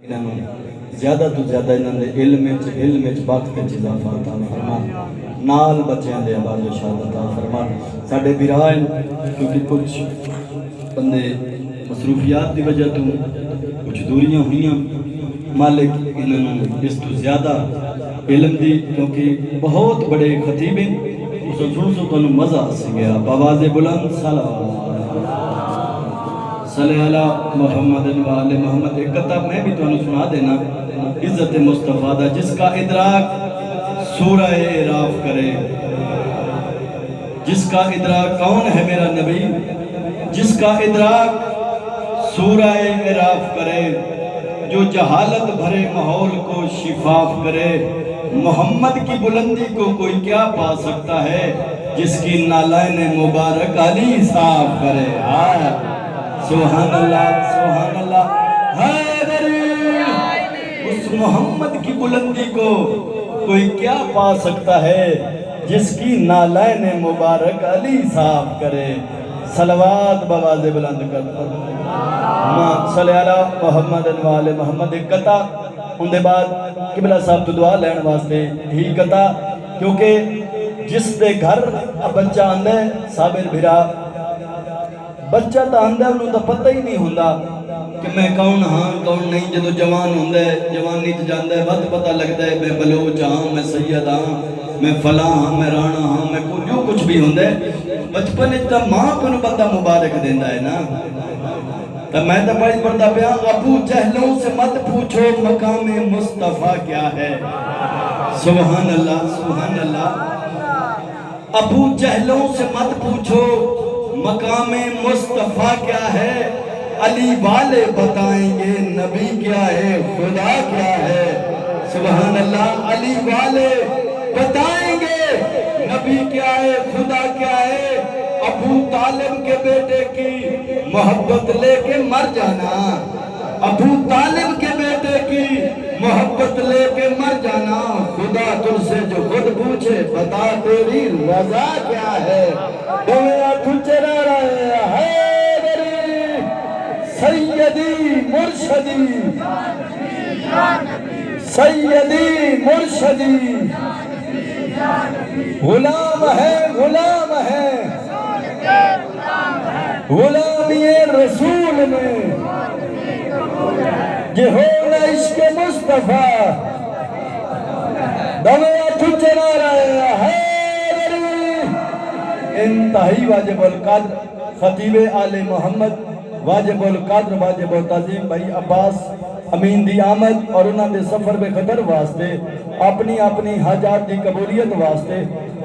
زیادہ تو زیادہ انہوں نے علم وقت اضافہ عطا فرما، نال بچیاں دے آباد و شاد عطا فرما۔ ساڈے برائن کیونکہ کچھ بندے مصروفیات دی وجہ تو کچھ دوریاں ہوئیاں، مالک انہوں نے اس تو زیادہ علم دی، کیونکہ بہت بڑے خطیب ہیں، اس سن سو تو مزہ آسی گیا۔ آواز بلند صلی اللہ محمد و آل محمد۔ ایک کتاب میں بھی تو سنا دینا، عزت مصطفیٰ دا، جس کا ادراک سورہ اعراف کرے، جس کا ادراک کون ہے میرا نبی، جس کا ادراک سورہ اعراف کرے، جو جہالت بھرے ماحول کو شفاف کرے، محمد کی بلندی کو کوئی کیا پا سکتا ہے، جس کی نالین مبارک علی صاف کرے۔ سبحان اللہ سبحان اللہ۔ حیدری، اس محمد کی بلندی کو کوئی کیا پا سکتا ہے، جس کی نالین مبارک علی صاف کرے۔ صلوات بواز بلند کر صلی اللہ محمد و آل محمد۔ ایک کتا ان دے بعد قبلہ صاحب تو دعا لین واسطے ہی کتا، کیونکہ جس دے گھر بچہ آندے صابر بھرا، بچہ تا آندے انہوں تا پتہ ہی نہیں ہوندہ کہ میں کون ہاں کون نہیں۔ جدو جوان ہوندے جوانی جاندے بہت پتہ لگتا ہے میں بلوچ ہاں، میں سید ہاں، میں فلاں ہاں، میں رانا ہاں، میں جو کچھ بھی ہوندے۔ بچپن اتا ماں کو بندہ مبارک دیندہ ہے نا۔ تو میں تو پڑھ پڑھتا پیا، ابو جہلوں سے مت پوچھو مقام مصطفیٰ کیا ہے۔ سبحان اللہ سبحان اللہ۔ ابو جہلوں سے مت پوچھو مقام مصطفیٰ کیا ہے، علی والے بتائیں گے نبی کیا ہے، خدا کیا ہے۔ سبحان اللہ۔ علی والے بتائیں گے نبی کیا ہے، خدا کیا ہے۔ ابو طالب کے بیٹے کی محبت لے کے مر جانا، ابو طالب کے بیٹے کی محبت لے کے مر جانا، خدا تجھ سے جو خود پوچھے بتا تیری رضا کیا ہے۔ دویا تجھرا رہے حیدری سیدی مرشدی، سیدی مرشدی، غلام ہے غلام ہے غلامی رسول میں، یہ ہونا عشق مصطفیٰ۔ دمیا تجھنا رہے حیدری۔ انتہائی واجب القدر خطیب آل محمد، واجب القدر واجب التعظیم بھائی عباس امین دی آمد اور انہاں دے سفر بے خطر واسطے، اپنی اپنی حاجات دی قبولیت واسطے،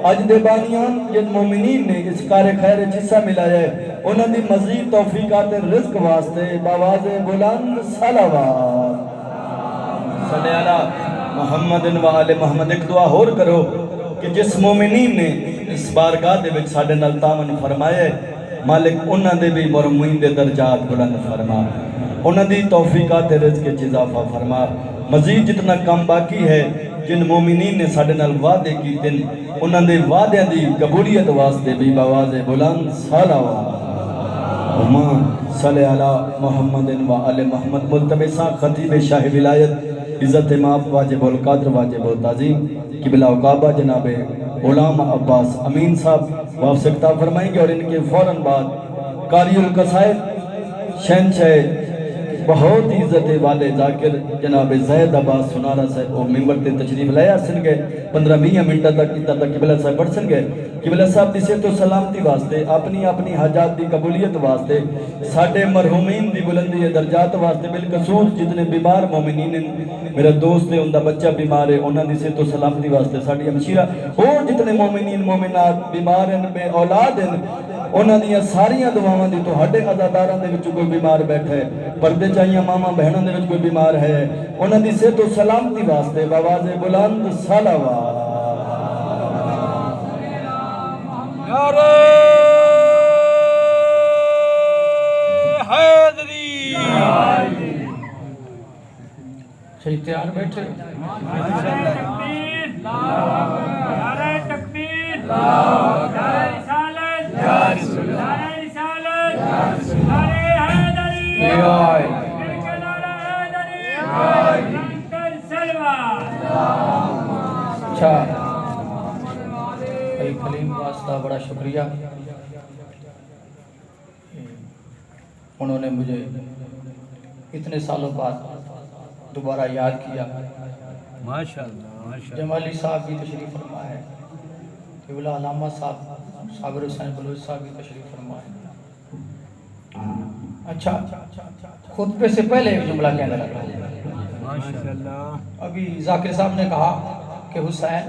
اج دے بانیان جن مومنین نے اس کار خیر حصہ ملا ہے، انہاں دی مزید توفیقات رزق واسطے باواز بلند صلوات صلی اللہ محمد و آل محمد۔ ایک دعا اور کرو کہ جس مومنین نے اس بارگاہ دے وچ ساڈے نال تعاون فرمائے، مالک انہاں دے بھی مرموین دے درجات بلند فرما، انہاں دی توفیقات رزق اضافہ فرما۔ مزید جتنا کام باقی ہے، جن مومنین نے ساڈے نال وعدے کیتے انہاں دے وعدیاں دی قبولیت واسطے بھی باواز بلند صلوات صلی اللہ محمد و آل محمد۔ ملتمساں خطیب شاہ ولایت عزت امام واجب القدر واجب التعظیم قبلہ عقابہ جناب غلام عباس امین صاحب واپس خطاب فرمائیں گے، اور ان کے فوراً بعد قاری القصائد شہنشاہ بہت عزت والے ذاکر جناب زید عباس سنارا صاحب وہ ممبر تے تشریف لے آسن گے، 15-20 منٹہ تک اتنا تک قبلہ صاحب بڑھ سن گے۔ قبلہ صاحب دی صحت و سلامتی واسطے، اپنی اپنی حاجات دی قبولیت واسطے، ساڈے مرحومین دی بلندی درجات واسطے، بالخصوص جتنے بیمار مومنین میرا دوست ہے ان دا بچہ بیمار ہے، انہاں دی صحت و سلامتی واسطے، ساڈی ہمشیرہ اور جتنے مومنین مومنات بیمار ہیں بے اولاد ہیں، انہاں دیاں ساریاں دعاواں دی تہاڈے عزاداراں دے وچ کوئی بیمار بیٹھا ہے، پردے چاہیے ماما بہنوں دے وچ کوئی بیمار ہے، انہاں دی صحت و سلامتی واسطے باواز بلند صلوات۔ نعرہ حیدری، صحیح تیار بیٹھے، نعرہ تکبیر، نعرہ رسالت، نعرہ رسالت، نعرہ حیدری، نعرہ حیدری۔ Lankan Salwa. اچھا بھائی کلیم واسطہ بڑا شکریہ، انہوں نے مجھے اتنے سالوں بعد دوبارہ یاد کیا۔ ماشاءاللہ جمالی صاحب بھی تشریف فرما ہے، قبلہ علامہ صاحب صابر حسین بلوچ صاحب بھی تشریف فرما ہے۔ اچھا خطبے سے پہلے ایک جملہ کہنے لگا۔ ماشاءاللہ ابھی ذاکر صاحب نے کہا کہ حسین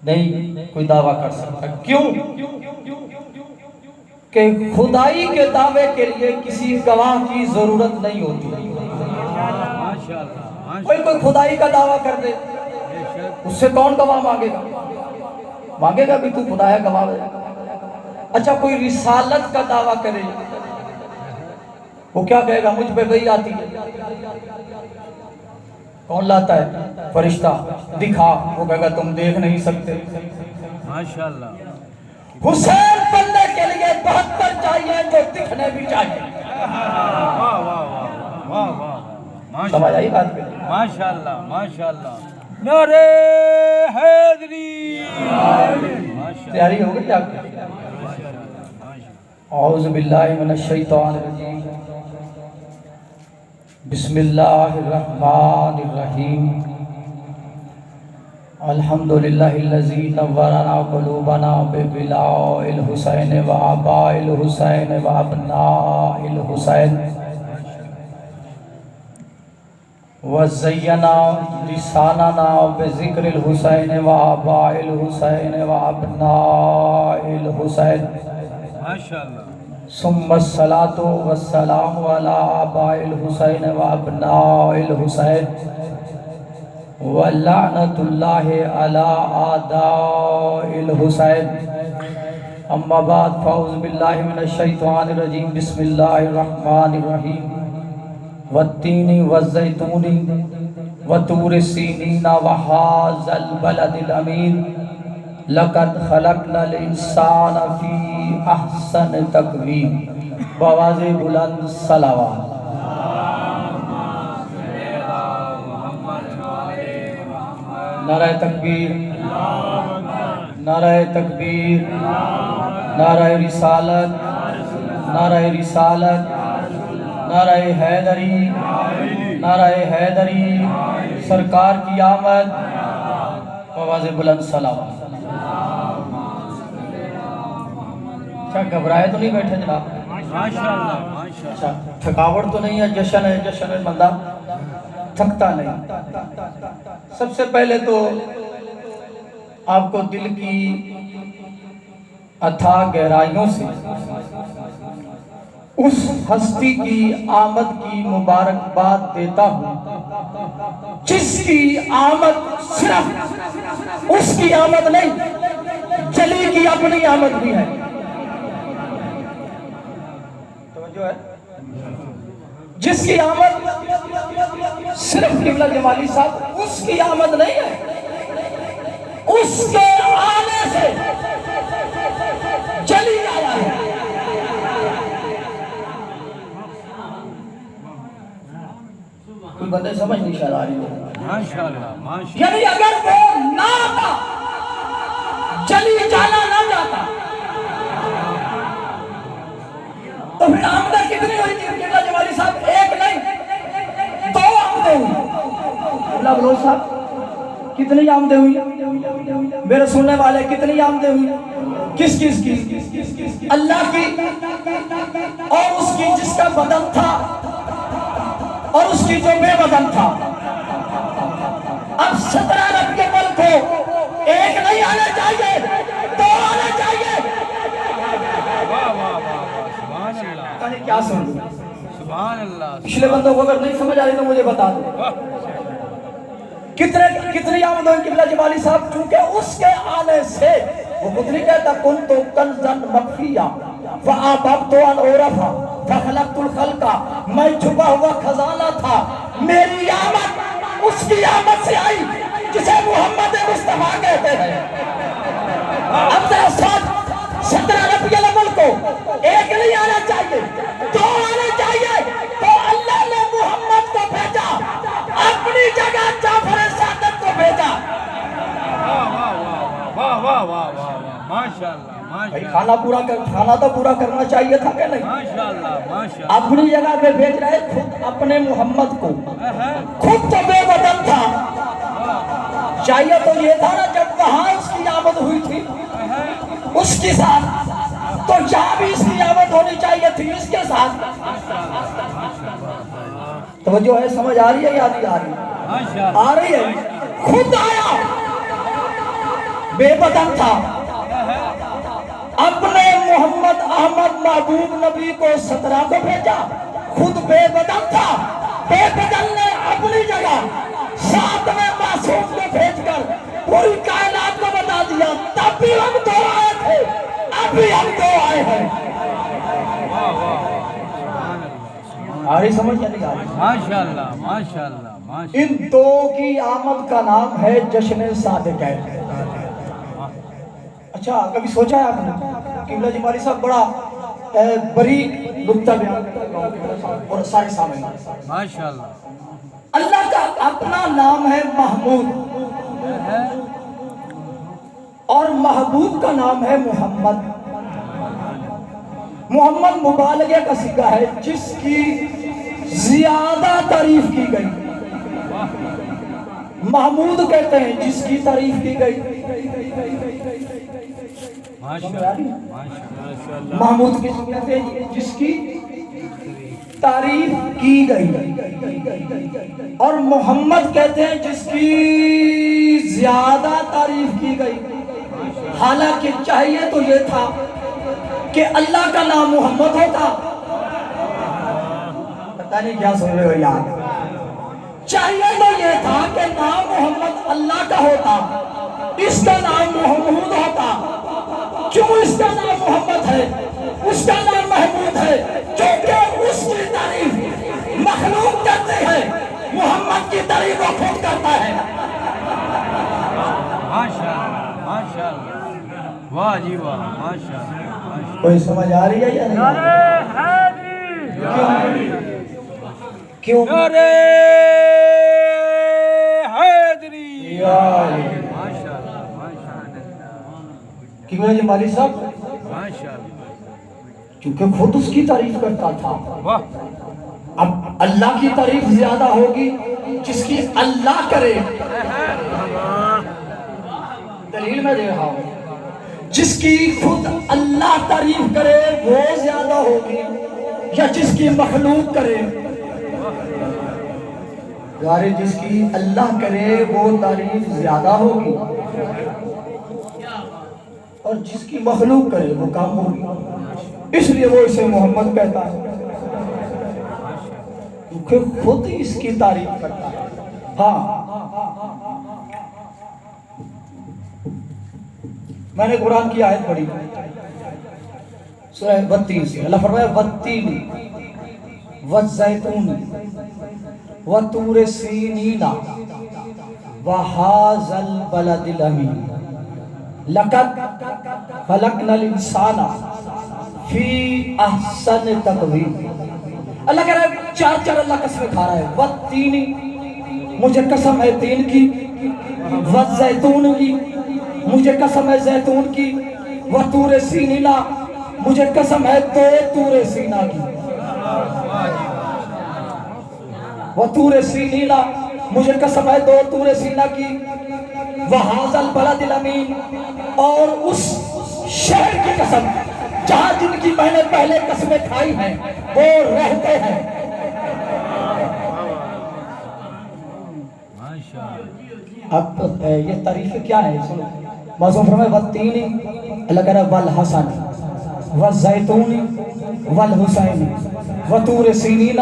نہیں کوئی دعویٰ کر سکتا، کیوں کہ خدائی کے دعوے کے لیے کسی گواہ کی ضرورت نہیں ہوتی۔ ماشاءاللہ کوئی خدائی کا دعویٰ کر دے، اس سے کون گواہ مانگے گا؟ مانگے گا بھی تو خدا ہے گواہ ہے۔ اچھا کوئی رسالت کا دعویٰ کرے، وہ کیا کہے گا؟ مجھ پہ وحی آتی ہے۔ کون لاتا ہے؟ فرشتہ دکھا، وہ کہے گا تم دیکھ نہیں سکتے۔ ماشاءاللہ حسین بننے کے لیے 72 چاہیے جو دکھنے بھی چاہیے۔ واہ واہ واہ واہ واہ سمجھ آئی بات پہ؟ ماشاءاللہ ماشاءاللہ نعرہ حیدری ماشاءاللہ تیاری ہو گئی آپ کی؟ اعوذ باللہ من الشیطان الرجیم، بسم اللہ الرحمن الرحیم، الحمدللہ الذی نورنا قلوبنا ببلاء الحسین و آباء الحسین و ابناء الحسین وزینا لساننا بذکر الحسین و آباء الحسین و ابناء الحسین ماشاءاللہ ثم الصلاة والسلام على آباء الحسین و ابناء الحسین ولعنت اللہ علی اعداء الحسین۔ اما بعد فاعوذ باللہ من الشیطان الرجیم، بسم اللہ الرحمن الرحیم، والتین والزیتون وطور سینین وہذا البلد الامین، لقد خلقنا الانسان فی احسن تقویم۔ بآواز بلند صلوات۔ نعرہ تکبیر، نعرہ تکبیر، نعرہ رسالت، نعرہ رسالت، نعرہ حیدری، نعرہ حیدری، سرکار کی آمد، آواز بلند صلوات۔ کیا گھبرائے تو نہیں بیٹھے جناب؟ ماشاءاللہ ماشاءاللہ اچھا تھکاوٹ تو نہیں ہے؟ جشن ہے بندہ تھکتا نہیں۔ سب سے پہلے تو آپ کو دل کی اتھاہ گہرائیوں سے اس ہستی کی آمد کی مبارکباد دیتا ہوں جس کی آمد صرف اس کی آمد نہیں، جلی کی اپنی آمد بھی ہے۔ توجہ ہے؟ جس کی آمد صرف قبلہ جمالی صاحب اس کی آمد نہیں ہے، اس کے آنے سے چلی آیا ہے۔ کوئی بندے سمجھ نہیں شاید آ رہی ہے۔ ماشاءاللہ ماشاءاللہ یعنی اگر وہ نہ آتا، چلی جانا نہ جاتا، تو پھر آمدہ کتنی ہوئی تھی قبلہ جمالی صاحب؟ ایک نہیں، دو آمدیں ہوئی۔ قبلہ بلوچ صاحب کتنی آمدیں ہوئی؟ میرے سننے والے کتنی آمدیں ہوئی؟ کس کس کی؟ اللہ کی اور اس کی جس کا بدن تھا اور اس کی جو بے بدن تھا۔ اب 17 عرب کے ملک کو ایک نہیں آنا چاہیے، دو آنا چاہیے۔ واہ واہ واہ سبحان اللہ یعنی کیا سن لوں؟ سبحان اللہ پچھلے بندوں کو اگر نہیں سمجھ آ رہی تو مجھے بتا دو کتنی آمد ہوئی قبلہ جمالی صاحب، چونکہ اس کے آنے سے وہ خود نہیں کہتا کنتو کنزن مخفیہ فآببت ان عرفا فخلقت الخلقہ، میں چھپا ہوا خزانہ تھا، میری آمد اس کی آمد سے آئی جسے محمد مصطفیٰ کہتے ہیں۔ اب ذرا ساتھ 17 ربیع الاول کو ایک نہیں آنا چاہیے، دو آنا چاہیے، تو اللہ نے محمد بھائی کھانا تو پورا کرنا چاہیے تھا کہ نہیں؟ ماشاءاللہ ماشاءاللہ اپنی جگہ پہ بھیج رہے خود اپنے محمد کو، خود تو بے بدن تھا، چاہیے تو یہ تھا نا جب وہاں اس کی آمد ہوئی تھی اس کے ساتھ، تو یہاں بھی اس کی آمد ہونی چاہیے تھی اس کے ساتھ۔ توجہ ہے، سمجھ آ رہی ہے یا نہیں آ رہی؟ ماشاءاللہ آ رہی ہے۔ خود آیا، بے بدن تھا، اپنے محمد احمد محبوب نبی کو 17 کو بھیجا، خود بے بدن تھا، بے بدن نے اپنی جگہ 7ویں معصوم کو بھیج کر پوری کائنات کو بتا دیا، تب بھی ہم دو آئے تھے، اب بھی ہم دو آئے ہیں۔ آ رہی سمجھ یا نہیں آ رہی؟ ماشاءاللہ ماشاءاللہ ماشاءاللہ ان دو کی آمد کا نام ہے جشن صادق ہے۔ اچھا کبھی سوچا ہے آپ نے قبلہ جمالی صاحب بڑا بریک نکتہ بیان کرتا ہوں اور سارے سامنے، ماشاءاللہ اللہ کا اپنا نام ہے محمود اور محبوب کا نام ہے محمد۔ محمد مبالغہ کا صیغہ ہے جس کی زیادہ تعریف کی گئی، محمود کہتے ہیں جس کی تعریف کی گئی، محمود کس کو کہتے ہیں جس کی تعریف کی گئی، اور محمد کہتے ہیں جس کی زیادہ تعریف کی گئی۔ حالانکہ چاہیے تو یہ تھا کہ اللہ کا نام محمد ہوتا، پتہ نہیں کیا سن رہے ہو یار، چاہیے تو یہ تھا کہ نام محمد اللہ کا ہوتا، اس کا نام محمود ہوتا۔ کیوں اس کا نام محمد ہے، اس کا نام محمود ہے؟ کیونکہ اس کی تعریف مخلوق کرتے ہیں، محمد کی تعریف وہ خود کرتا ہے۔ ماشاءاللہ ماشاءاللہ واہ جی واہ ماشاءاللہ کوئی سمجھ آ رہی ہے یا نہیں؟ کیوں؟ نعرہ حیدری ماشاءاللہ قبلہ جمالی صاحب ماشاءاللہ کیونکہ خود اس کی تعریف کرتا تھا۔ واہ اب اللہ کی تعریف زیادہ ہوگی جس کی اللہ کرے، دلیل میں دے رہا ہوں، جس کی خود اللہ تعریف کرے وہ زیادہ ہوگی یا جس کی مخلوق کرے؟ یار جس کی اللہ کرے وہ تعریف زیادہ ہوگی اور جس کی مخلوق کرے وہ کم ہوگی، اس لیے وہ اسے محمد کہتا ہے کیونکہ خود اس کی تعریف کرتا ہے۔ ہاں میں نے قرآن کی آیت پڑھی سورہ 32، اللہ فرمایا وَالتِّينِ وَالزَّيْتُونِ وَطُورِ سِينِينَ وَهَٰذَا الْبَلَدِ الْأَمِينِ لَقَدْ خَلَقْنَا الْإِنسَانَ فِي أَحْسَنِ تَقْوِيمٍ۔ اللہ کہہ رہا ہے چار اللہ قسمیں کھا رہا ہے، وَالتِّينِ مجھے قسم ہے تین کی، وَالزَّيْتُونِ کی مجھے قسم ہے زیتون کی، وَطُورِ سِينِينَ مجھے قسم ہے دو طور سینا کی، وَطُورِ سِينِينَ مجھے قسم ہے دو طور سینا کی، وَهَٰذَا الْبَلَدِ الْأَمِينِ اور اس شہر کی قسم جہاں جن کی میں نے پہلے قسمیں کھائی ہیں وہ رہتے ہیں۔ اب یہ تعریف کیا ہے سنو، معصوم فرمائے وَالتِّينِ اللہ کہہ رہا ہے وَالْحَسَنِ وَالزَّيْتُونِ وَالْحُسَيْنِ وَطُورِ سِينِينَ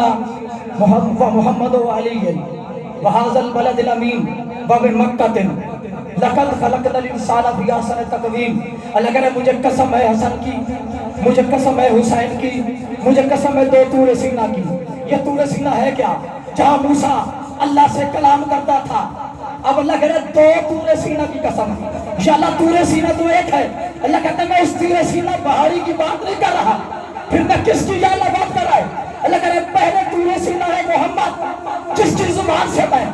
وَمُحَمَّدُ وَعَلِيٍّ وَهَٰذَا الْبَلَدِ الْأَمِينِ وَبِمَكَّةٍ لَقَدْ خَلَقْنَا الْإِنسَانَ فِي أَحْسَنِ تَقْوِيمٍ۔ اللہ کہہ رہا ہے مجھے قسم ہے حسن کی، مجھے قسم ہے حسین کی، مجھے قسم ہے دو طور سینا کی۔ یہ طور سینا ہے کیا؟ جہاں موسیٰ اللہ سے کلام کرتا تھا۔ اب اللہ کہہ رہا ہے دو طور سینا کی قسم، انشاءاللہ طور سینا تو ایک ہے۔ اللہ کہتا ہے میں اس طور سینا بہاری کی بات نہیں کر رہا، پھر میں کس کی یا اللہ بات کر رہا ہے؟ اللہ کہہ رہا ہے پہلے طور سینا ہے محمد جس کی زبان سے میں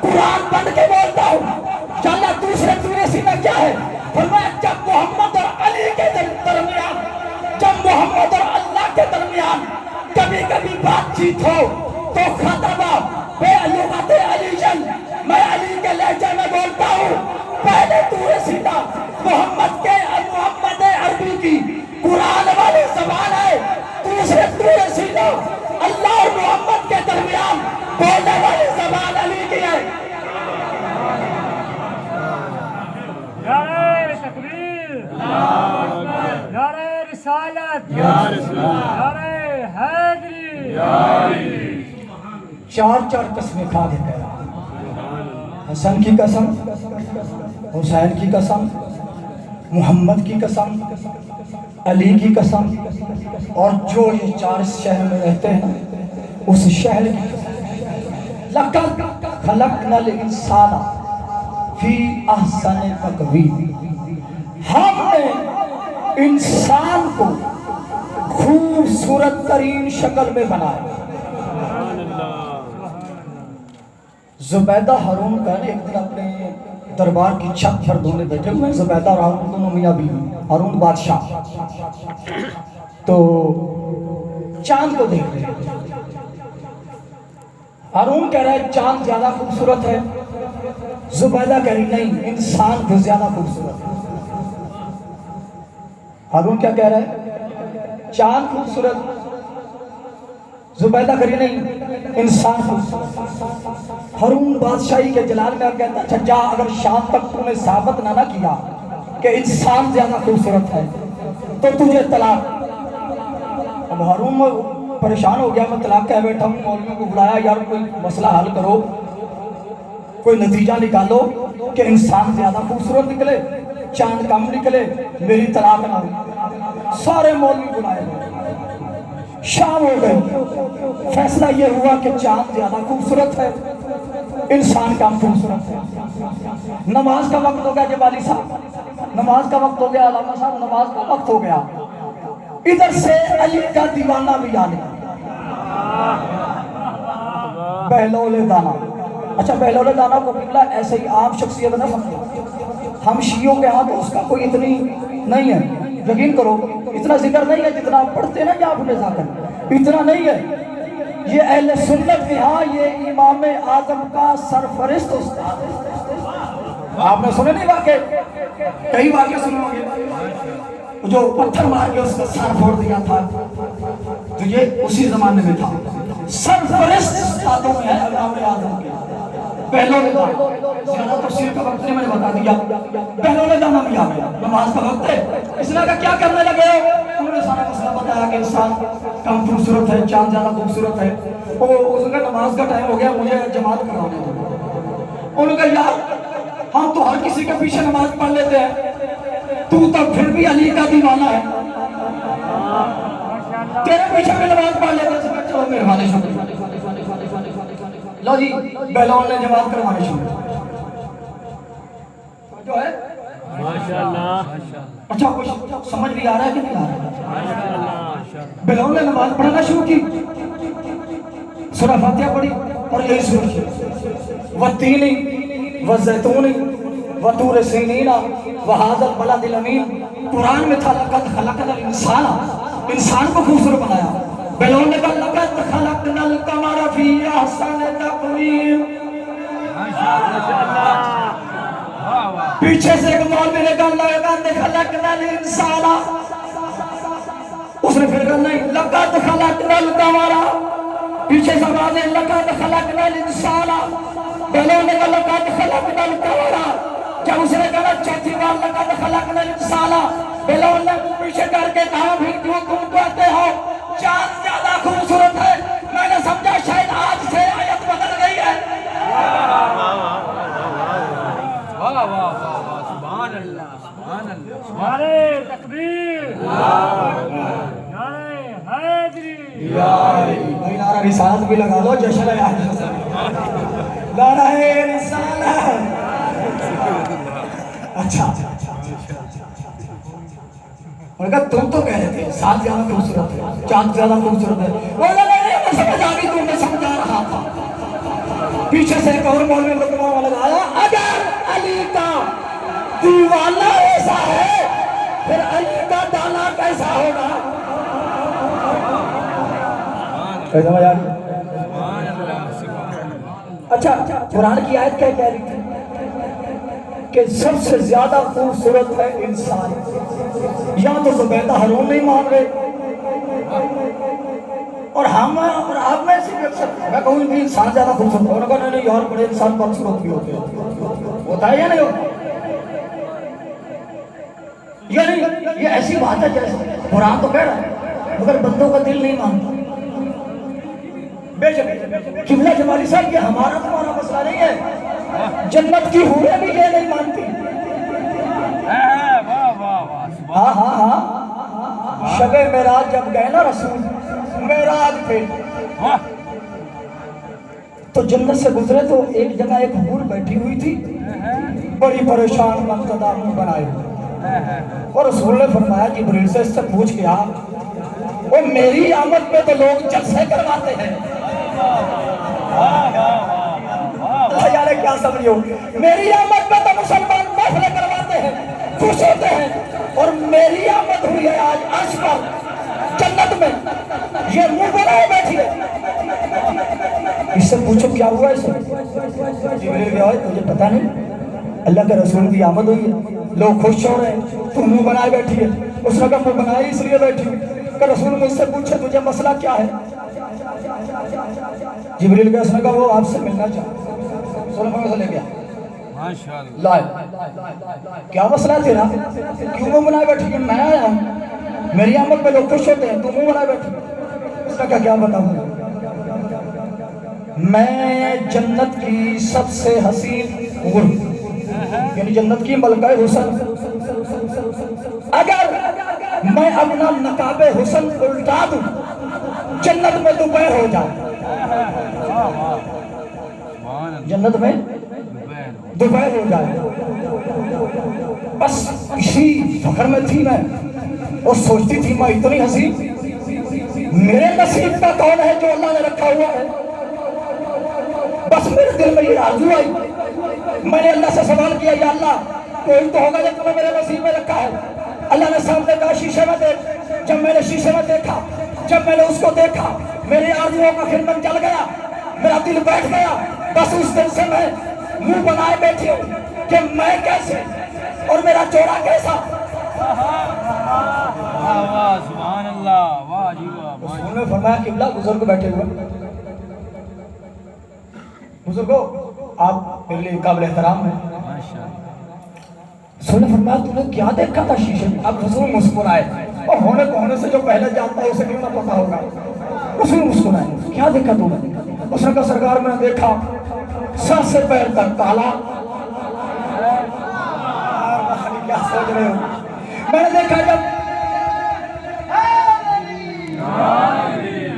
قرآن پڑھ کے بولتا ہوں۔ یا اللہ دوسرے طور سینا کیا ہے؟ فرمایا جب محمد اور علی کے جیت ہو تو ختم بے علومت علی جن. میں علی کے لہجے میں بولتا ہوں. پہلے طور سینا محمد عربی کی قرآن والی زبان ہے. دوسرے طور سینا اللہ اور محمد کے درمیان بولنے والی زبان علی کی ہے. نعرہ تکبیر، نعرہ رسالت، نعرہ حیدری. چار قسمیں کھا کے کہہ رہا. حسن کی قسم، حسین کی قسم، محمد کی قسم، علی کی قسم، اور جو یہ چار اس شہر میں رہتے ہیں اس شہر کی قسم. لقد خلقنا الانسان فی احسن تقویم. ہم نے انسان کو خوبصورت ترین شکل میں بنایا. زبیدہ ہارون کا ایک دن اپنے دربار کی چھت پر دونوں بیٹھے ہوئے. زبیدہ اور ہارون دونوں میاں بیوی. ہارون بادشاہ تو چاند کو دیکھ رہے ہیں. ہارون کہہ رہا ہے چاند زیادہ خوبصورت ہے. زبیدہ کہہ رہی نہیں، انسان کو زیادہ خوبصورت ہے. ہارون کیا کہہ رہا ہے؟ چاند خوبصورت. زبیدہ کہہ رہی نہیں، انسان خوبصورت. ہارون بادشاہی کے جلال میں کہتا اچھا جا، اگر شام تک تو نے ثابت نہ کیا کہ انسان زیادہ خوبصورت ہے تو تجھے طلاق. اب ہارون پریشان ہو گیا، میں طلاق کہہ بیٹھا ہوں. مولویوں کو بلایا، یار کوئی مسئلہ حل کرو، کوئی نتیجہ نکالو کہ انسان زیادہ خوبصورت نکلے، چاند کم نکلے، میری طلاق نہ ہو. سارے مولوی بلائے گئے. شام ہو گئی. فیصلہ یہ ہوا کہ چاند زیادہ خوبصورت ہے، انسان کم خوبصورت ہے. نماز کا وقت ہو گیا. جب والی صاحب نماز کا وقت ہو گیا، علامہ صاحب نماز کا وقت ہو گیا. ادھر سے علی کا دیوانہ بھی آ گیا، بہلول دانا. اچھا بہلول دانا کو قبلہ ایسے ہی عام شخصیت نہ سمجھو. ہم شیعوں کے ہاں تو اس کا کوئی اتنی نہیں ہے. یقین کرو اتنا ذکر نہیں ہے جتنا پڑھتے نا یا آپ نے ذاکر، اتنا نہیں ہے. یہ اہل سنت کے ہاں یہ امام اعظم کا سرفرست استاد ہے. آپ نے سنے نہیں واقعے؟ کئی واقعے سنے ہوں گے. جو پتھر مار کے اس کا سر پھوڑ دیا تھا تو یہ اسی زمانے میں تھا. سرفرست استادوں میں ہے امام اعظم کے. بہلول دانا زیادہ تفسیر کا وقت نہیں، میں نے بتا دیا. بہلول دانا بھی آ گیا. نماز کا وقت ہے. اس نے کہا کیا کرنے لگے ہو؟ انہوں نے سارا مسئلہ بتایا کہ انسان کم خوبصورت ہے، چاند زیادہ خوبصورت ہے. اس نے کہا نماز کا ٹائم ہو گیا، مجھے جماعت کروانے دو. انہوں نے کہا یار ہم تو ہر کسی کے پیچھے نماز پڑھ لیتے ہیں، تو پھر بھی علی کا دیوانہ ہے، تیرے پیچھے بھی نماز پڑھ لیتے ہیں. چلو مہربانی شروع. لو جی بہلول نے جماعت کروانی شروع جو ہے. اچھا کچھ سمجھ بھی آ رہا ہے کہ نہیں آ رہا ہے؟ بہلول نے نماز پڑھنا شروع کی، سورہ فاتحہ پڑھی اور یہی سورہ کی والتین والزیتون وطور سینین وہذا البلد الامین. قرآن میں تھا لقد خلقنا الانسان، انسان کو خوبصورت بنایا. بہلول نے کہا لقد خلقنا القمر فی احسن تقویم. پیچھے سے ایک مولوی نے کہا لقد خلقنا الانسان. اس نے پھر کہا نہیں لقد خلقنا القمر. پیچھے سے آواز ہے لقد خلقنا الانسان. بہلول نے کہا لقد خلقنا القمر. جب اس نے کہا چوتھی بار لقد خلقنا الانسان، بہلول نے پیچھے کر کے کہا پھر کیوں تم کہتے ہو چاند زیادہ خوبصورت ہے؟ میں نے سمجھا شاید آج سے آیت بدل گئی ہے. واہ واہ واہ، سبحان اللہ سبحان اللہ. نعرہ تکبیر، نعرہ حیدری. نعرہ رسالت بھی لگا لو، جشن ہے نعرہ رسالت. اچھا انہوں نے کہا تم تو کہہ رہے تھے ساتھ زیادہ خوبصورت ہے، چاند زیادہ خوبصورت ہے. وہ نہیں سمجھ آ گئی، تم نے سمجھا رہا تھا. پیچھے سے ایک اور مولوی لکمہ لگایا اگر علی کا دیوانہ ایسا ہے پھر علی کا دانا کیسا ہوگا؟ کوئی سمجھ آ گئی؟ سبحان اللہ سبحان اللہ اچھا قرآن کی آیت کیا کہہ رہی تھی کہ سب سے زیادہ خوبصورت ہے انسان. یہاں تو زبیدہ حرون نہیں مان رہے اور ہم اور آپ میں سے بھی اکثر میں کہوں بھی انسان زیادہ خوبصورت ہے. انہوں نے کہا نہیں یار بڑے انسان خوبصورت بھی ہوتے ہیں. ہوتا ہے یا نہیں ہوتا؟ یعنی یہ ایسی بات ہے جیسے قرآن تو کہہ رہا ہے مگر بندوں کا دل نہیں مانتا. بے شک قبلہ جمالی صاحب یہ ہمارا تمہارا مسئلہ نہیں ہے. جنت کی حوریں بھی یہ نہیں مانتی. واہ واہ واہ ہاں ہاں ہاں شب معراج جب گئے نا رسول معراج پہ تو جنت سے گزرے تو ایک جگہ ایک حور بیٹھی ہوئی تھی بڑی پریشان منتظر منہ بنائے ہوئے اور رسول نے فرمایا جبریل سے اس سے پوچھ کے آ وہ میری آمد پہ تو لوگ جلسے کرواتے ہیں. اللہ جانے کیا سمجھو میری آمد پہ تو مسلمان محفلیں کرواتے ہیں خوش ہوتے ہیں اور میری آمد ہوئی ہے آج عرش پر جنت میں یہ منہ بنائے بیٹھی ہے. اس سے پوچھو کیا ہوا اس سے جبریل کہا تجھے پتہ نہیں اللہ کے رسول کی آمد ہوئی ہے لوگ خوش ہو رہے ہیں تو منہ بنائے بیٹھی ہے. اس نے کہا منہ بنائے اس لیے بیٹھی کہ رسول مجھ سے پوچھے تجھے مسئلہ کیا ہے. جبریل کہا اس نے کہا وہ آپ سے ملنا چاہتا سولہ سے لے گیا ماشاءاللہ لائے کیا مسئلہ ہے تیرا کیوں منہ بنائے بیٹھی کہ میں آیا ہوں میری آمد پہ لوگ خوش ہوتے ہیں تو منہ بنائے بیٹھی. اس نے کہا کیا بتاؤں میں جنت کی سب سے حسین حور یعنی جنت کی ملکہ حسن اگر میں اپنا نقاب حسن الٹا دوں جنت میں دوپہر ہو جائے جنت میں دوپہر ہو جائے. بس اسی فخر میں تھی میں اور سوچتی تھی میں اتنی حسین میرے نصیب کا کون ہے جو اللہ نے رکھا ہوا ہے. بس میرے دل میں یہ آرزو آئی میں نے اللہ سے سوال کیا یا اللہ کوئی تو ہوگا جو تمہیں میرے نصیب میں رکھا ہے. اللہ نے سامنے کہا شیشے میں دیکھ. جب میں نے شیشے میں دیکھا جب میں نے اس کو دیکھا میرے آرزوؤں کا خدمت جل گیا میرا دل بیٹھ گیا. بس اس دن سے میں منہ بنائے بیٹھی ہوں کہ میں کیسے اور میرا جوڑا کیسا. واہ سبحان اللہ واہ جی واہ رسول نے فرمایا قبلہ بزرگ بیٹھے ہوئے بزرگو آپ میرے لیے قابل احترام ہیں. رسول نے فرمایا تم نے کیا دیکھا تھا شیشے میں. اب رسول مسکرائے اور ہونے کو ہونے سے جو پہلے جانتا ہے اسے کیوں نہ پتا ہوگا. رسول مسکرائے کیا دیکھا تم نے. اس نے کہا سرکار میں نے دیکھا سر سے پیر تک کالا. کیا سوچ رہے ہو میں نے دیکھا جب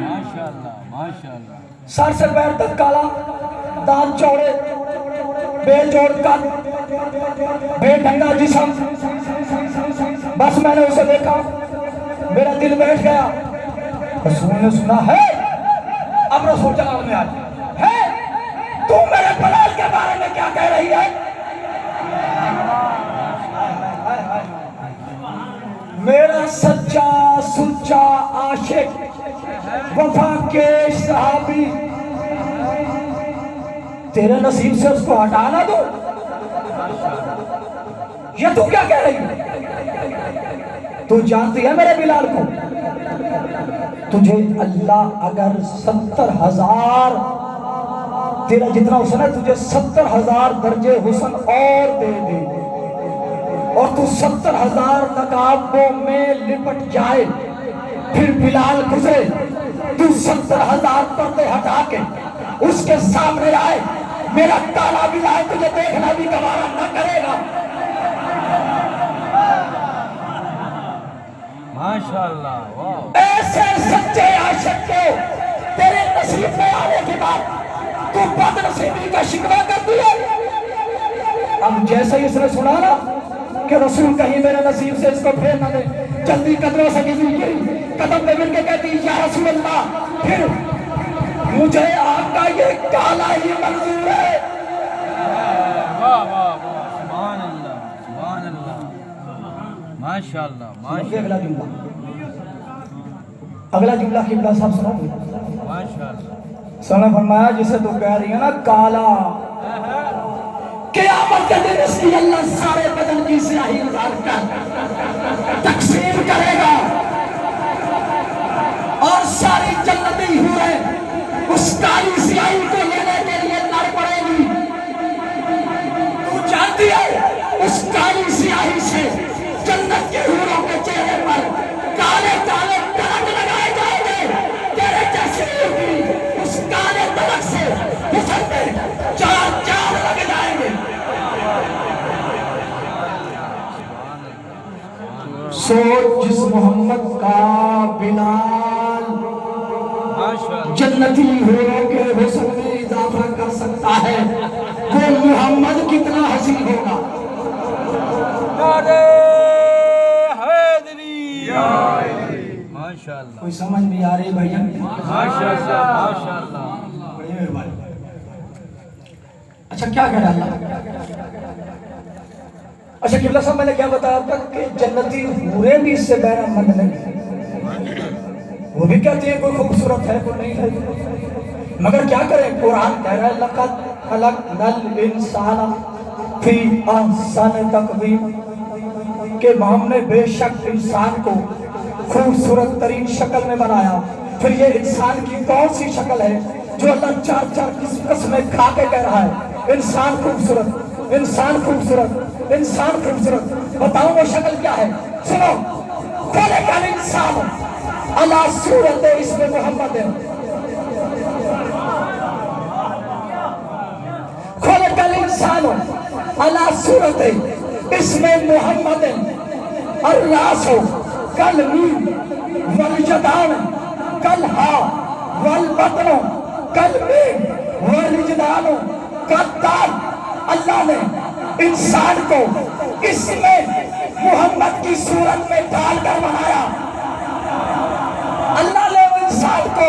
ماشاءاللہ ماشاءاللہ سر سے پیر تک کالا دانت چوڑے بے جوڑ کد بے ڈھنگا جسم. بس میں نے اسے دیکھا میرا دل بیٹھ گیا. رسول نے سنا ہے اب رسول جلال میں آج ہے تم میرے بلال کے بارے میں کیا کہہ رہی ہے. میرا سچا سچا عاشق وفا کے صحابی تیرے نصیب سے اس کو ہٹا نہ دو. یہ تو کیا کہہ رہی ہے. تو جانتی ہے میرے بلال کو تجھے اللہ اگر 70,000 تیرا جتنا حسن ہے تجھے 70,000 درجے حسن اور دے دے اور تو 70,000 نقابوں میں لپٹ جائے پھر بلال گزرے تو 70,000 پردے ہٹا کے اس کے سامنے آئے میرا کالا بلال تجھے دیکھنا بھی گوارا نہ کرے گا. ماشاءاللہ واہ ایسے سچے عاشق کو تیرے نصیب میں آنے کے بعد تو بد نصیبی کا شکوہ کرتی ہے. اب جیسے ہی اس نے سنا نا کہ رسول کہیں میرے نصیب سے اس کو پھیر نہ دے جلدی قدموں سے گری قدم پہ مل کے کہتی یا رسول اللہ پھر مجھے آپ کا یہ کالا ہی منظور ہے. واہ واہ واہ سبحان اللہ ماشاءاللہ ماشاءاللہ اگلا جملہ قبلہ صاحب سنو. سنا فرمایا جسے تو کہہ رہی ہے نا کالا، قیامت کے دن اس کی اللہ سارے بدن کی سیاہی اتار کر تقسیم کرے گا اور ساری جنتی حوریں اس کالی سیاہی کو لینے کے لیے لڑ پڑے گی۔ تو جانتی ہے اس کالی سیاہی سے جنت کے حوروں کے چہرے پر کالے کالے ٹرک لگائے جائیں گے، تیرے جیسی ہوگی اس کالے ٹرک سے حسن میں چار چار لگ جائیں گے۔ سوچ جس محمد کا بلال جنتی حوروں کے حسن میں اضافہ کر سکتا ہے، وہ محمد کتنا حسین ہوگا۔ ماشاءاللہ کوئی سمجھ نہیں آ رہی بھائیاں؟ ماشاءاللہ بڑی مہربانی۔ اچھا کیا کہہ رہا اللہ؟ اچھا قبلہ صاحب میں نے کیا بتایا تھا کہ جنتی حوریں بھی اس سے بہرہ مند نہیں، وہ بھی کہتی ہیں کوئی خوبصورت ہے کوئی نہیں ہے، مگر کیا کریں قرآن کہہ رہا ہے لَقَدْ خَلَقْنَا الْإِنسَانَ فِي أَحْسَنِ تَقْوِيمٍ، کہ ہم نے بے شک انسان کو خوبصورت ترین شکل میں بنایا۔ پھر یہ انسان کی کون سی شکل ہے جو اللہ چار چار قسمیں کھا کے کہہ رہا ہے انسان خوبصورت، انسان خوبصورت، انسان خوبصورت؟ بتاؤں وہ شکل کیا ہے؟ سنو، خلق الانسان علی صورت اسم محمد، خلق الانسان علی صورت اسم محمد، الراس کالمیم والجدان کالہا والبطن کالمیم والجدان کالدال۔ اللہ نے انسان کو اس میں محمد کی صورت میں ڈال کر بنایا۔ اللہ نے انسان کو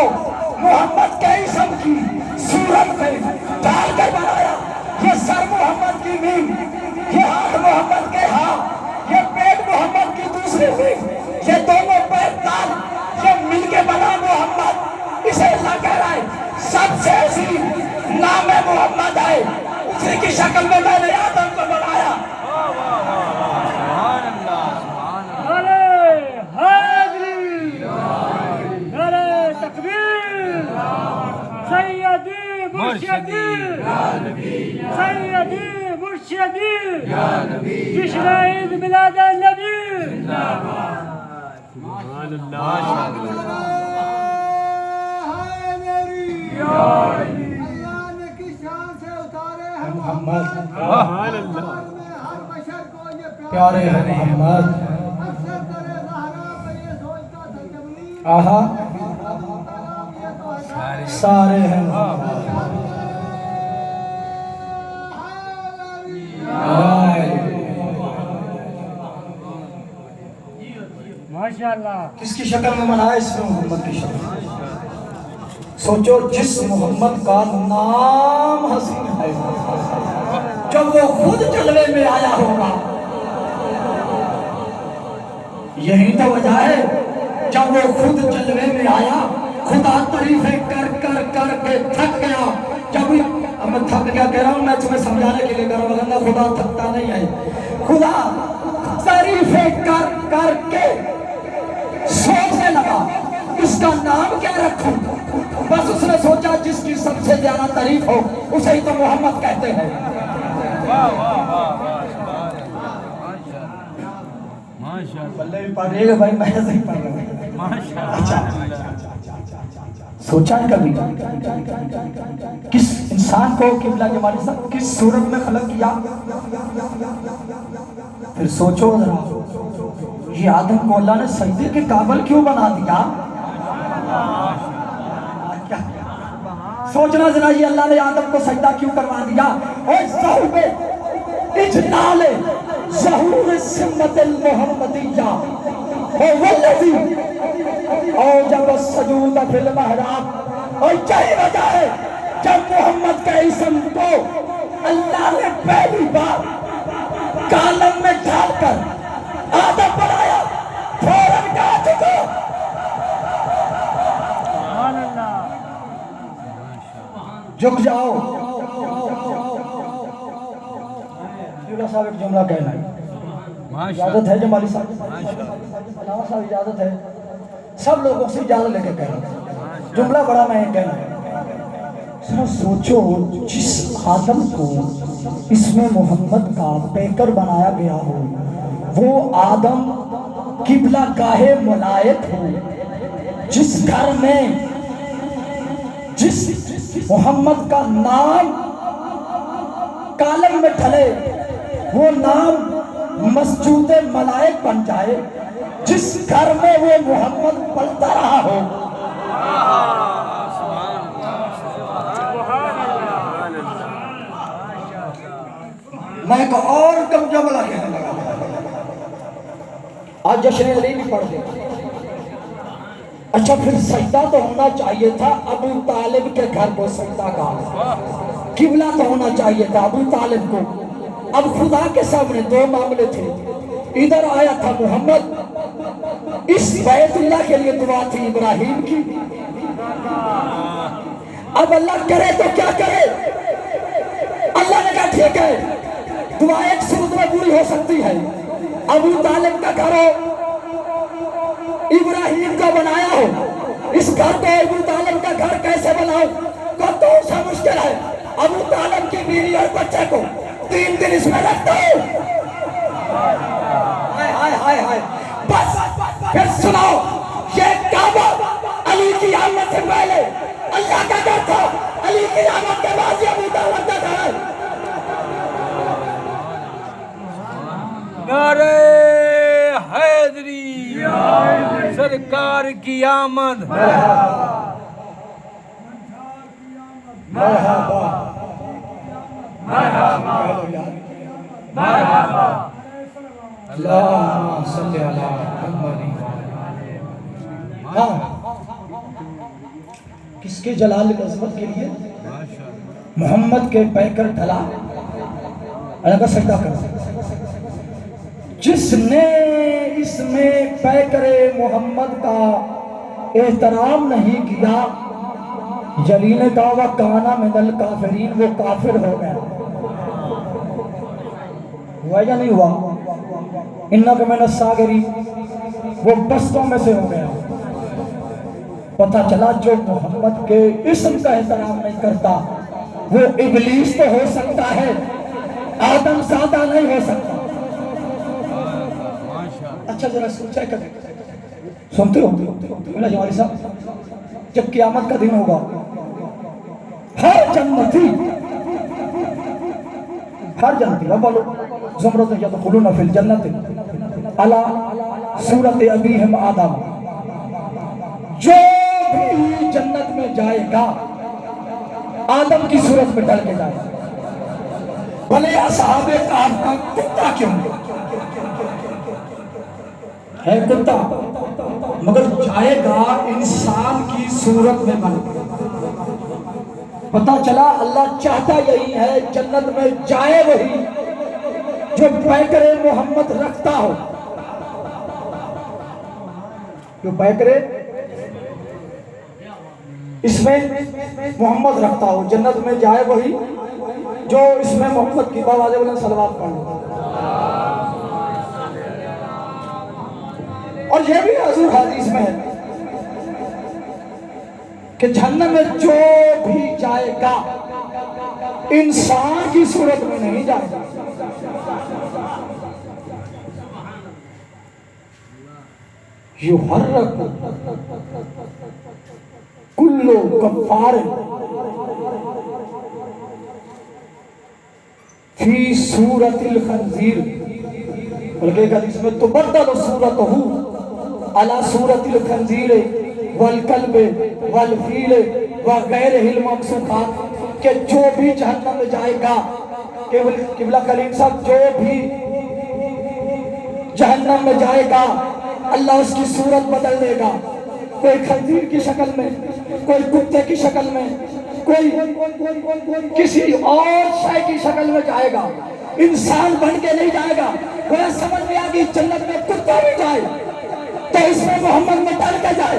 محمد کے اسم کی صورت میں ڈال کر بنایا۔ یہ سر محمد کی میم، یہ ہاتھ محمد کے ہاں، یہ پیٹ محمد کی دوسری میم، یہ دونوں پیر تال، یہ مل کے بنا محمد۔ اسے اللہ کہہ رہا ہے سب سے عظیم نام محمد ہے، اسی کی شکل میں میں نے آدم کو بنایا۔ نعرہ حیدری، نعرہ تکبیر، سیدی مرشدی، سیدی مرشدی، جشن عید میلاد النبی۔ اللہ نے کس شان سے اتارے ہیں محمد، ہر بشر کو یہ پیارے ہیں محمد، اکثر درِ زہرا پہ یہ سوچتا تھا جبریل، آہا یہ تو ہے سارے ہیں محمد۔ ماشاءاللہ کس کی شکل میں بنایا؟ اس میں محمد کی شکل۔ سوچو جس محمد کا نام حسین ہے، جب وہ خود جلوے میں آیا ہوگا، یہی تو وجہ ہے جب وہ خود جلوے میں آیا، خدا تعریفیں کر کر کر کے تھک گیا۔ جب اب میں تھک گیا کہہ رہا ہوں، میں تمہیں سمجھانے کے لیے کہہ رہا ہوں، ورنہ خدا تھکتا نہیں ہے۔ خدا تعریفیں کر کر کے سوچنے لگا اس کا نام کیا رکھوں؟ بس اس نے سوچا جس کی سب سے زیادہ تعریف ہو اسے ہی تو محمد کہتے ہیں۔ بلے بھی پڑھ رہے گا بھائی، میں ایسے ہی پڑھ رہا ہوں۔ اچھا سوچا ہے کبھی کس انسان کو قبلہ جمالی صاحب کس صورت میں خلق کیا؟ پھر سوچو ذرا، یہ آدم کو اللہ نے سجدے کے قابل کیوں بنا دیا؟ سوچنا ذرا، یہ اللہ نے آدم کو سجدہ کیوں کروا دیا؟ اور ظہور اجلال ظہور سمت المحمدیہ والذی اوجب السجود فی المحراب۔ اور یہی وجہ ہے جب محمد کے اسم کو اللہ نے پہلی بار کالم میں ڈال کر آدم بنایا، فوراً کہا چکو جھک جاؤ. مولا صاحب ایک جملہ کہنا ہے. اجازت ہے جمالی صاحب؟ علامہ صاحب اجازت ہے؟ سب لوگوں سے اجازت لے کے کہنا. جملہ بڑا میں کہنا ہے. ذرا سوچو جس آدم کو اس میں محمد کا پیکر بنایا گیا ہو وہ آدم قبلہ گاہ ملائک ہو. جس گھر میں جس محمد کا نام کالم میں ڈھلے وہ نام مسجود ملائک بن جائے. جس گھر میں وہ محمد پلتا رہا ہو میں ایک اور کم جملہ کہنے لگا. آج جشن علی بھی پڑھ دیں. اچھا پھر سجدہ تو ہونا چاہیے تھا ابو طالب کے گھر کو سجدہ کا. قبلہ تو ہونا چاہیے تھا ابو طالب کو. اب خدا کے سامنے دو معاملے تھے. ادھر آیا تھا محمد. اس بیت اللہ کے لیے دعا تھی ابراہیم کی. اب اللہ کرے تو کیا کرے. اللہ نے کہا ٹھیک ہے دعا ایک صورت میں پوری ہو سکتی ہے. ابو طالب کا گھر ہو ابراہیم کا بنایا ہو. اس گھر کو ابو طالب کا گھر کیسے بناؤ تو سا مشکل ہے. ابو طالب کی بیوی اور بچے کو 3 دن اس میں رکھتا ہوں. بس پھر سناؤ یہ کعبہ علی کی آمد سے پہلے اللہ کا گھر تھا. علی کی آمد کے بعد یہ ابو طالب کا گھر ہے. نعرہ حیدری سرکار کی آمد. مرحبا مرحبا مرحبا اللہم صلی علی محمد. ہاں کس کے جلال عظمت کے لیے محمد کے پیکر ڈھلا اللہ کا سجدہ کر. جس نے اس میں پیکر محمد کا احترام نہیں کیا جلی نے کہا وہ کانا من الکافرین وہ کافر ہو گیا. ہوا یا نہیں ہوا؟ انکا من الساغرین وہ بستوں میں سے ہو گیا. پتہ چلا جو محمد کے اسم کا احترام نہیں کرتا وہ ابلیس تو ہو سکتا ہے آدم زادہ نہیں ہو سکتا. اچھا ذرا سوچا کریں سنتے ہو مولا جمالی صاحب جب قیامت کا دن ہوگا ہر جنتی اب بولو زمرت یدخلون فی الجنت علی صورت ابیہم آدم. جو بھی جنت میں جائے گا آدم کی صورت میں ڈل کے جائے گا. بھلے اصحاب کہف کا کتا کیوں ہے کتا مگر جائے گا انسان کی صورت میں بن. پتہ چلا اللہ چاہتا یہی ہے جنت میں جائے وہی جو پیکر محمد رکھتا ہو. جو پیکر اس میں محمد رکھتا ہو جنت میں جائے وہی جو اس میں محمد کی بآواز بلند صلوات پڑھ. اور یہ بھی حضور حدیث میں ہے کہ جہنم میں جو بھی جائے گا انسان کی صورت میں نہیں جائے گا. یحرک کل کفار فی صورت الخنزیر بلکہ ایک حدیث میں تبدل صورتہ علی صورت الخنزیر والکلب والفیل وغیرہ الممسوخات کہ جو بھی جہنم میں جائے گا قبلہ کریم صاحب جو بھی جہنم میں جائے گا اللہ اس کی صورت بدل دے گا. کوئی خنزیر کی شکل میں کوئی کتے کی شکل میں کوئی کسی اور شے کی شکل میں جائے گا. انسان بن کے نہیں جائے گا. کوئی سمجھ میں آگی جنت میں کتا بھی جائے تو اس میں محمد میں ڈال کے جائے.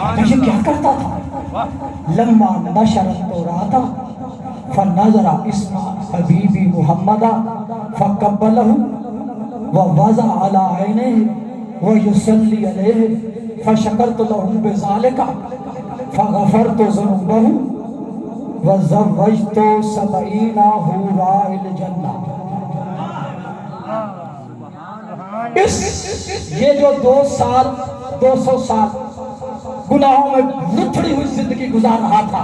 یہ کیا کرتا تھا؟ لما نشرت توراتا فنظر اسم حبیبی محمدہ فقبلہ ووضع علی عینہ ویصلی علیہ فشکرت لہو بذالک فغفرت ذنوبہ وزوجت 70 حورا الجنہ. یہ جو 200 سال گناہوں میں لتھڑی ہوئی زندگی گزار رہا تھا،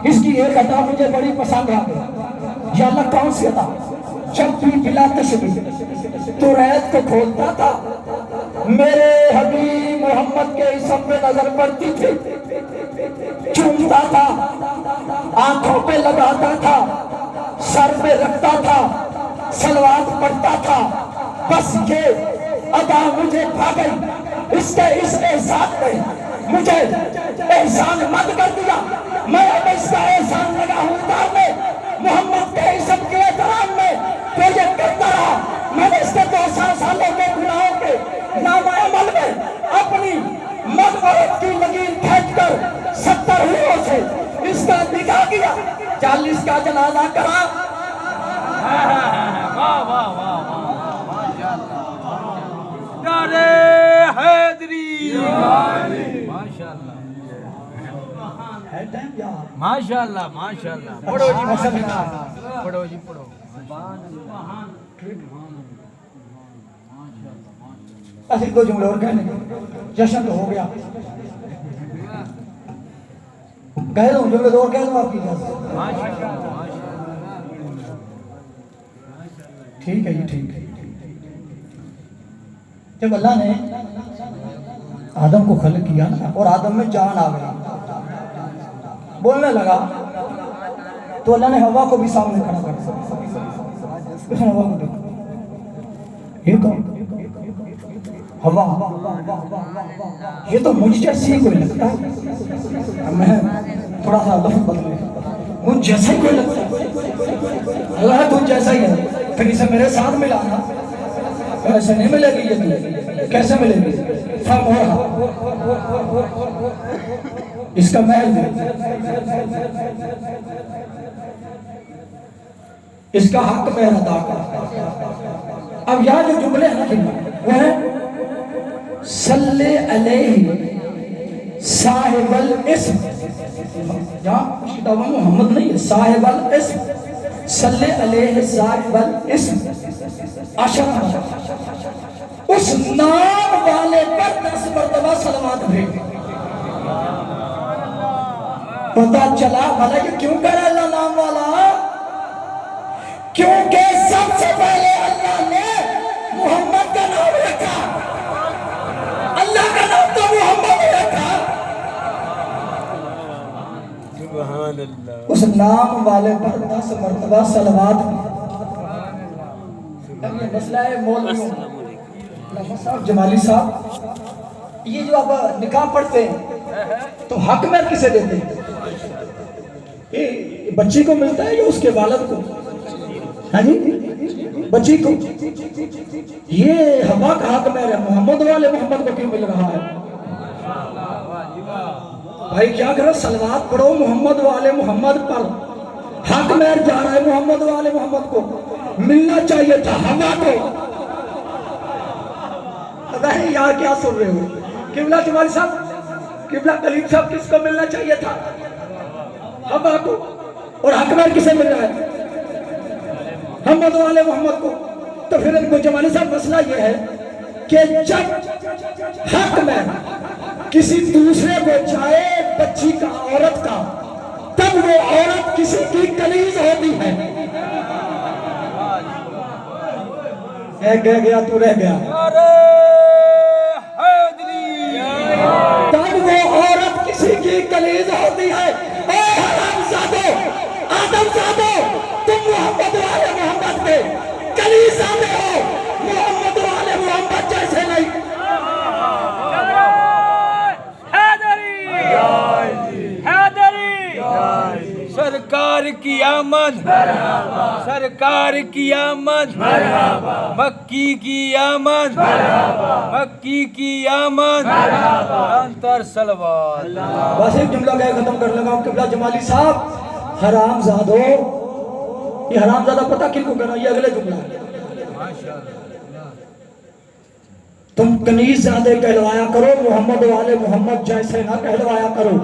اس کی ایک عطا مجھے بڑی پسند آ گئی. یا اللہ کون سی عطا؟ جب بھی بلا تشبیہ تو ریت کو کھولتا تھا، میرے حبیب محمد کے اسم پہ نظر پڑتی تھی، چومتا تھا، آنکھوں پہ لگاتا تھا، سر پہ رکھتا تھا، صلوات پڑھتا تھا. بس یہ عطا مجھے بھا گئی. اس کے اس احسان میں مجھے احسان مند کر دیا. میں اب اس کا احسان لگا ہوں اتارنے محمد کے اسم کے احترام میں. تو یہ کرتا رہا. میں نے اس کے 200 سالوں کے گناہوں کے نامہ عمل میں اپنی مغفرت کی لکیر کھینچ کر 70 حوروں سے اس کا نکاح کیا، 40 کا جنازہ کرا. واہ واہ واہ نعرہ حیدری. ماشاءاللہ ماشاءاللہ ماشاءاللہ. پڑھو جی ماشاءاللہ، پڑھو جی پڑھو. ایسے 2 جملے اور کہنے جشن تو ہو گیا. کہہ دوں جملے 2 اور کہہ دوں آپ کی اجازت؟ ٹھیک ہے جی ٹھیک ہے. جب اللہ نے آدم کو خلق کیا نا اور آدم میں جان آ گئی، بولنے لگا، تو اللہ نے ہوا کو بھی سامنے کھڑا کر دیا. اس نے ہوا کو دیکھا، یہ کون؟ ہوا. یہ تو مجھ جیسی کوئی لگتا ہے. میں تھوڑا سا لفظ بدلے، مجھ جیسا ہی کوئی لگتا ہے. اللہ تجھ جیسا ہی ہے. پھر اسے میرے ساتھ ملانا، ایسے نہیں ملے گی. یہ کیسے ملے گی؟ فم ہو رہا اس کا محل دے، اس کا حق میں ادا کر. اب یہاں جو جملے ہیں وہ ہے صلی علیہ صاحب الاسم. یہاں کتابوں میں محمد نہیں ہے، صاحب الاسم. صلی علیہ صاحب الاسم اشرف، اس نام والے پر 10 مرتبہ صلوات بھیج. پتا چلا بھلا یہ کیوں کہہ رہا اللہ نام والا؟ کیونکہ سب سے پہلے اللہ نے محمد کا نام رکھا. اللہ کا نام تو محمد رکھا. سبحان اللہ. اس نام والے پر 10 مرتبہ صلوات. اب یہ مسئلہ ہے مولویوں صاحب، جمالی صاحب، یہ جو آپ نکاح پڑھتے ہیں تو حق مہر کسے دیتے ہیں؟ یہ بچی کو ملتا ہے یا اس کے والد کو؟ ہاں جی بچی کو. یہ ہوا کا حق مہر ہے. محمد والے محمد کو کیوں مل رہا ہے؟ بھائی کیا کرو، صلوات پڑھو محمد والے محمد پر. حق مہر جا رہا ہے محمد والے محمد کو. ملنا چاہیے تھا ہوا کو. نہیں یار کیا سن رہے ہو؟ قبلہ جمالی صاحب، قبلہ کلیم صاحب، کس کو ملنا چاہیے تھا؟ ہوا کو. اور حق مہر کسے مل رہا ہے؟ محمد والے محمد کو. تو پھر ان کو جمالی صاحب مسئلہ یہ ہے کہ جب حق مہر کسی دوسرے کو جائے بچی کا، عورت کا، تب وہ عورت کسی کی کنیز ہوتی ہے. ایک گہ گیا تو رہ گیا. تب وہ عورت کسی کی کنیز ہوتی ہے. اے حرام زادو، آدم زادو، تم محمد والے محمد کے کنیز آتے ہو. محمد والے محمد جیسے نہیں. حیدری سرکار سرکار کی آمد سرکار کی آمد مکی کی آمد مکی کی آمد انتر صلوات بس ایک جملہ کہہ ختم کر لگا ہوں قبلہ جمالی صاحب حرام زادو یہ حرام زادہ پتہ کن کو کرنا یہ اگلے جملہ تم کنیز زادے کہلوایا کرو محمد والے محمد جیسے نہ کہلوایا کرو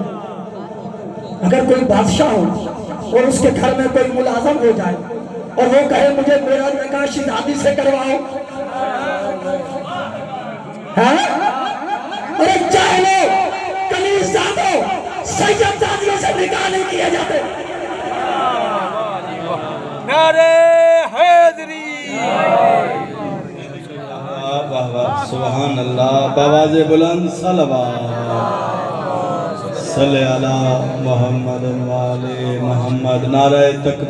اگر کوئی بادشاہ ہو اور اس کے گھر میں کوئی ملازم ہو جائے اور وہ کہے مجھے میرا نکاح شہزادی سے کرواؤ ارے جاہلو کنیز زادو سید زادیوں سے نکاح نہیں کیے جاتے نعرہ حیدری واہ واہ سبحان اللہ بآواز بلند صلوات صلی علی محمد و آل محمد نعرہ تکبیر